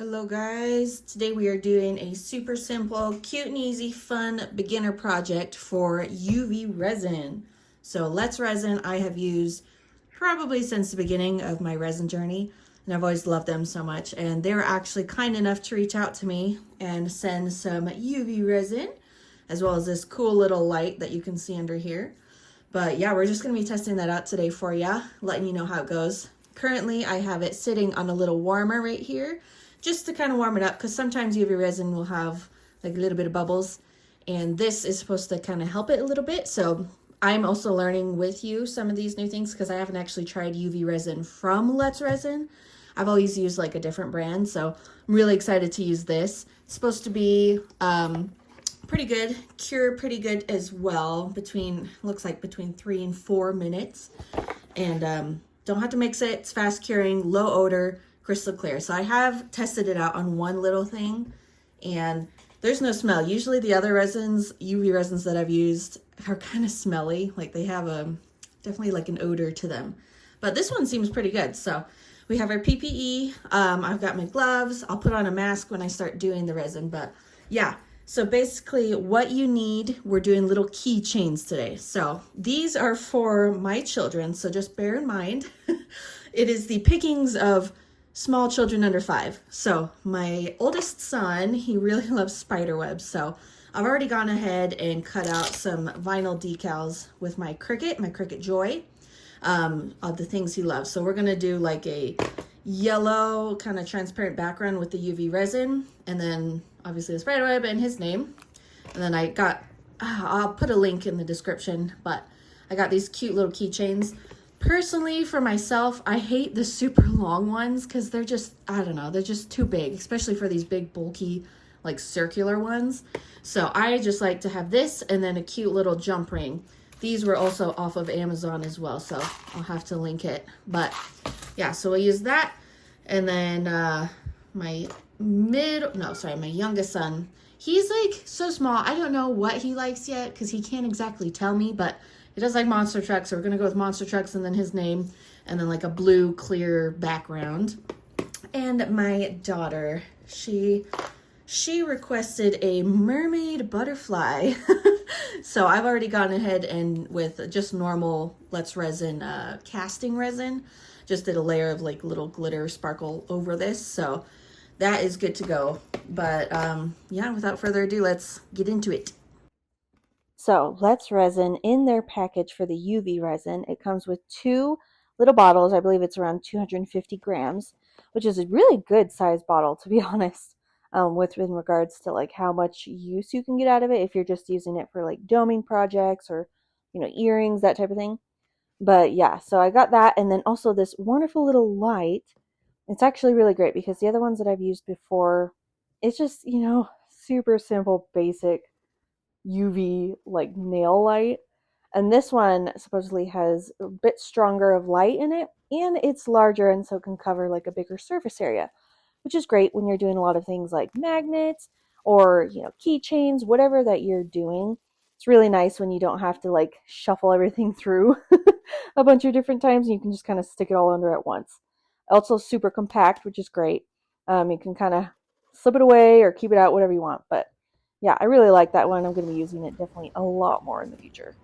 Hello guys, today we are doing a super simple, cute and easy, fun beginner project for UV resin. So Let's Resin I have used probably since the beginning of my resin journey, and I've always loved them so much, and they were actually kind enough to reach out to me and send some UV resin as well as this cool little light that you can see under here. But yeah, we're just going to be testing that out today for you, letting you know how it goes. Currently I have it sitting on a little warmer right here just to kind of warm it up, because sometimes UV resin will have like a little bit of bubbles, and this is supposed to kind of help it a little bit. So I'm also learning with you some of these new things because I haven't actually tried UV resin from Let's Resin. I've always used like a different brand, so I'm really excited to use this. It's supposed to be pretty good, cure pretty good as well, looks like between 3 and 4 minutes, and don't have to mix it. It's fast curing, low odor, crystal clear. So I have tested it out on one little thing, and there's no smell. Usually the other resins, UV resins that I've used, are kind of smelly. Like they have definitely like an odor to them. But this one seems pretty good. So we have our PPE. I've got my gloves. I'll put on a mask when I start doing the resin. But yeah, so basically what you need, we're doing little keychains today. So these are for my children, so just bear in mind, it is the pickings of small children under 5. So my oldest son, he really loves spider webs. So I've already gone ahead and cut out some vinyl decals with my Cricut Joy, of the things he loves. So we're gonna do like a yellow kind of transparent background with the UV resin, and then obviously the spider web and his name. And then I got, I'll put a link in the description, but I got these cute little keychains. Personally, for myself, I hate the super long ones because they're just, I don't know, they're just too big, especially for these big, bulky, like circular ones. So I just like to have this and then a cute little jump ring. These were also off of Amazon as well, so I'll have to link it. But yeah, so we'll use that. And then my youngest son, he's like so small. I don't know what he likes yet because he can't exactly tell me, but he does like monster trucks, so we're gonna go with monster trucks and then his name, and then like a blue clear background. And my daughter, she requested a mermaid butterfly. So I've already gone ahead and with just normal Let's Resin casting resin, just did a layer of like little glitter sparkle over this. So that is good to go. But yeah, without further ado, let's get into it. So Let's Resin, in their package for the UV resin, it comes with 2 little bottles. I believe it's around 250 grams, which is a really good size bottle, to be honest, in regards to like how much use you can get out of it if you're just using it for like doming projects or, earrings, that type of thing. But yeah, so I got that, and then also this wonderful little light. It's actually really great because the other ones that I've used before, it's just, super simple, basic UV like nail light. And this one supposedly has a bit stronger of light in it, and it's larger and so can cover like a bigger surface area, which is great when you're doing a lot of things like magnets or, keychains, whatever that you're doing. It's really nice when you don't have to like shuffle everything through a bunch of different times, and you can just kind of stick it all under at once. Also super compact, which is great. You can kind of slip it away or keep it out, whatever you want. But yeah, I really like that one. I'm going to be using it definitely a lot more in the future.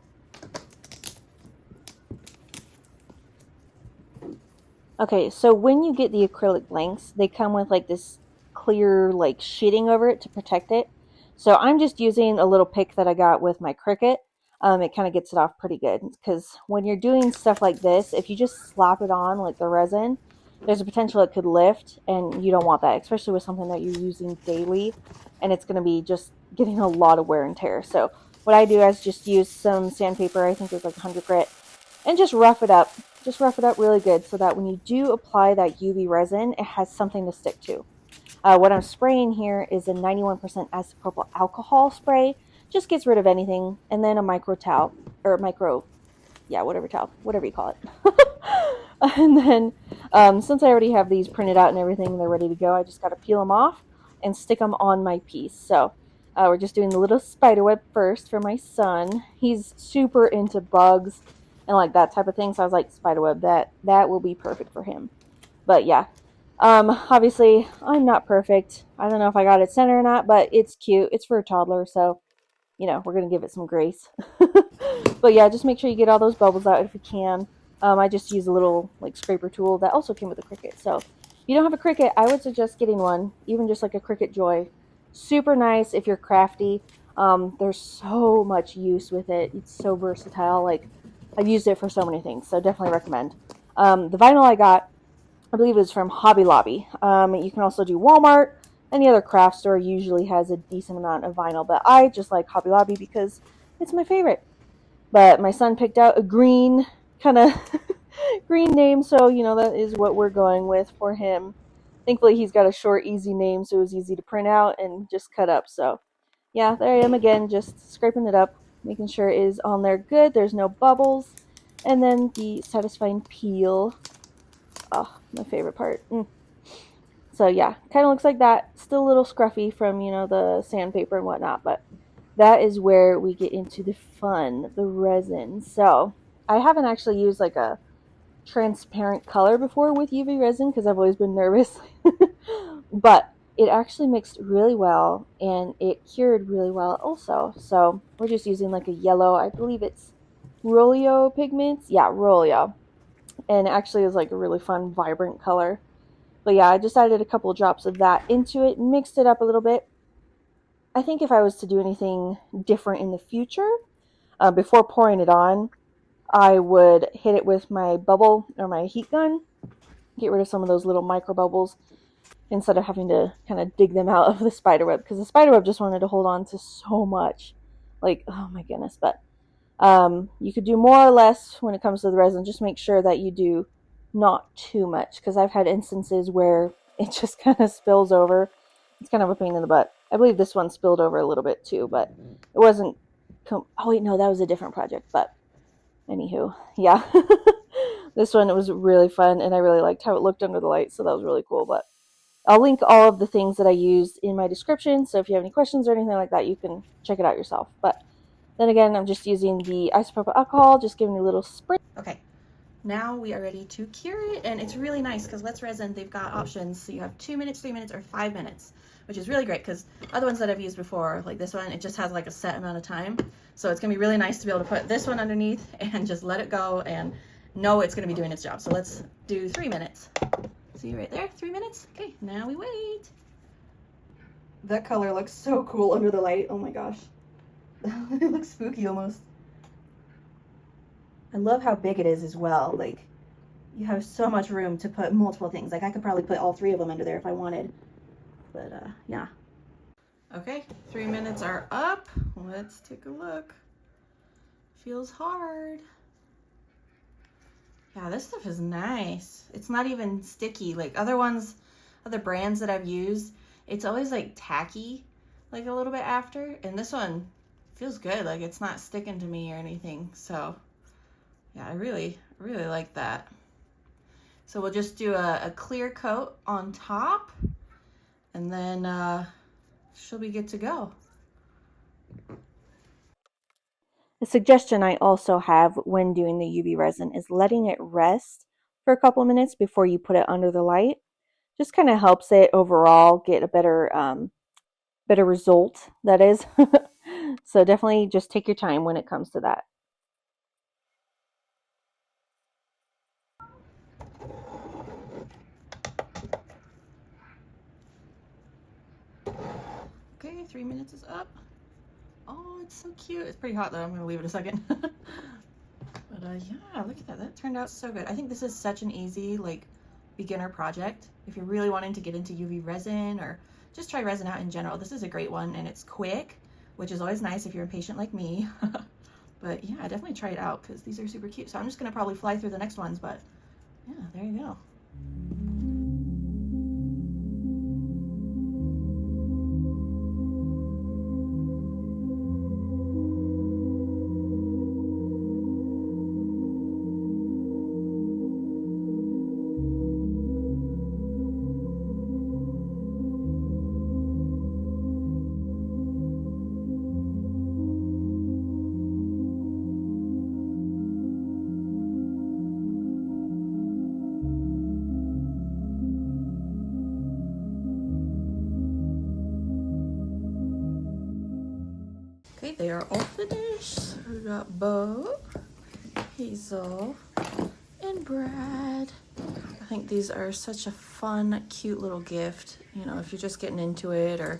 Okay, so when you get the acrylic blanks, they come with like this clear like sheeting over it to protect it. So I'm just using a little pick that I got with my Cricut. It kind of gets it off pretty good, because when you're doing stuff like this, if you just slap it on like the resin, there's a potential it could lift, and you don't want that, especially with something that you're using daily, and it's going to be just getting a lot of wear and tear. So what I do is just use some sandpaper, I think it's like 100 grit, and just rough it up. Just rough it up really good so that when you do apply that UV resin, it has something to stick to. What I'm spraying here is a 91% isopropyl alcohol spray. Just gets rid of anything, and then a micro towel, or whatever towel, whatever you call it. And then, since I already have these printed out and everything, and they're ready to go, I just got to peel them off and stick them on my piece. So we're just doing the little spider web first for my son. He's super into bugs and like that type of thing, so I was like, spider web, that will be perfect for him. But yeah, Obviously, I'm not perfect. I don't know if I got it center or not, but it's cute. It's for a toddler, so, you know, we're going to give it some grace. But yeah, just make sure you get all those bubbles out if you can. I just use a little, like, scraper tool that also came with a Cricut. So if you don't have a Cricut, I would suggest getting one, even just like a Cricut Joy. Super nice if you're crafty. There's so much use with it. It's so versatile. Like, I've used it for so many things, so definitely recommend. The vinyl I got, I believe, is from Hobby Lobby. You can also do Walmart. Any other craft store usually has a decent amount of vinyl, but I just like Hobby Lobby because it's my favorite. But my son picked out a green kind of green name, so you know that is what we're going with for him. Thankfully, he's got a short, easy name, so it was easy to print out and just cut up. So yeah, there I am again, just scraping it up, making sure it is on there good. There's no bubbles, and then the satisfying peel. Oh, my favorite part. So yeah, kind of looks like that. Still a little scruffy from, you know, the sandpaper and whatnot, but that is where we get into the fun, the resin. So I haven't actually used like a transparent color before with UV resin because I've always been nervous. But it actually mixed really well and it cured really well also. So we're just using like a yellow, I believe it's Rolio pigments. Yeah, Rolio. And it actually is like a really fun, vibrant color. But yeah, I just added a couple of drops of that into it, mixed it up a little bit. I think if I was to do anything different in the future, before pouring it on, I would hit it with my bubble or my heat gun, get rid of some of those little micro bubbles instead of having to kind of dig them out of the spider web, because the spider web just wanted to hold on to so much. Like, oh my goodness. But you could do more or less when it comes to the resin. Just make sure that you do not too much, because I've had instances where it just kind of spills over. It's kind of a pain in the butt. I believe this one spilled over a little bit too, but it wasn't. Oh wait, no, that was a different project. But anywho, yeah, this one, it was really fun, and I really liked how it looked under the light, so that was really cool. But I'll link all of the things that I used in my description, so if you have any questions or anything like that, you can check it out yourself. But then again, I'm just using the isopropyl alcohol, just giving it a little spray. Okay, now we are ready to cure it, and it's really nice because Let's Resin, they've got options. So you have 2 minutes, 3 minutes, or 5 minutes, which is really great because other ones that I've used before, like this one, it just has like a set amount of time. So it's gonna be really nice to be able to put this one underneath and just let it go and know it's gonna be doing its job. So let's do 3 minutes. See right there, 3 minutes? Okay, now we wait. That color looks so cool under the light, oh my gosh. It looks spooky almost. I love how big it is as well. Like, you have so much room to put multiple things. Like, I could probably put all 3 of them under there if I wanted. But, yeah. Okay, 3 minutes are up. Let's take a look. Feels hard. Yeah, this stuff is nice. It's not even sticky. Like, other brands that I've used, it's always, like, tacky, like, a little bit after. And this one feels good. Like, it's not sticking to me or anything. So yeah, I really like that. So we'll just do a clear coat on top, and then she'll be good to go. The suggestion I also have when doing the UV resin is letting it rest for a couple of minutes before you put it under the light. Just kind of helps it overall get a better result, that is. So definitely just take your time when it comes to that. Okay, 3 minutes is up. Oh, it's so cute. It's pretty hot though. I'm gonna leave it a second. But yeah, look at that. That turned out so good. I think this is such an easy, like, beginner project. If you're really wanting to get into UV resin or just try resin out in general, this is a great one, and it's quick, which is always nice if you're impatient like me. But yeah, definitely try it out because these are super cute. So I'm just gonna probably fly through the next ones, but yeah, there you go. Okay, they are all finished. We got Bo, Hazel, and Brad. I think these are such a fun, cute little gift. You know, if you're just getting into it or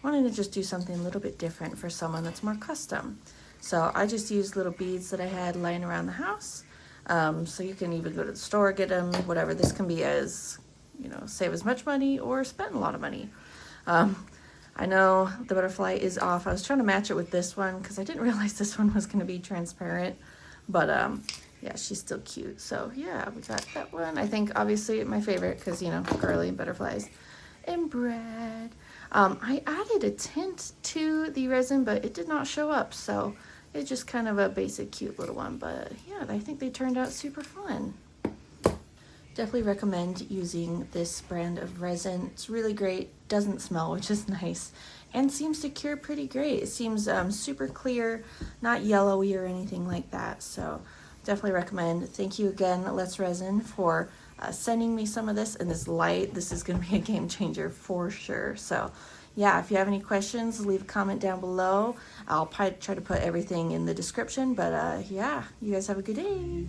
wanting to just do something a little bit different for someone that's more custom. So I just used little beads that I had lying around the house. So you can even go to the store, get them, whatever. This can be as, you know, save as much money or spend a lot of money. I know the butterfly is off. I was trying to match it with this one because I didn't realize this one was going to be transparent. But yeah, she's still cute. So yeah, we got that one. I think obviously my favorite because, you know, girly butterflies. And Brad. I added a tint to the resin, but it did not show up. So it's just kind of a basic cute little one. But yeah, I think they turned out super fun. Definitely recommend using this brand of resin. It's really great, doesn't smell, which is nice, and seems to cure pretty great. It seems super clear, not yellowy or anything like that. So definitely recommend. Thank you again, Let's Resin, for sending me some of this and this light. This is going to be a game changer for sure. So yeah, if you have any questions, leave a comment down below. I'll probably try to put everything in the description, but yeah, you guys have a good day.